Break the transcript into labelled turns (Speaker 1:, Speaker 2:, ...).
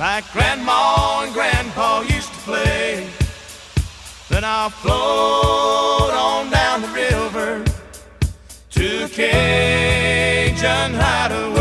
Speaker 1: like Grandma and Grandpa used to play. Then I'll float on down the river to a Cajun hideaway.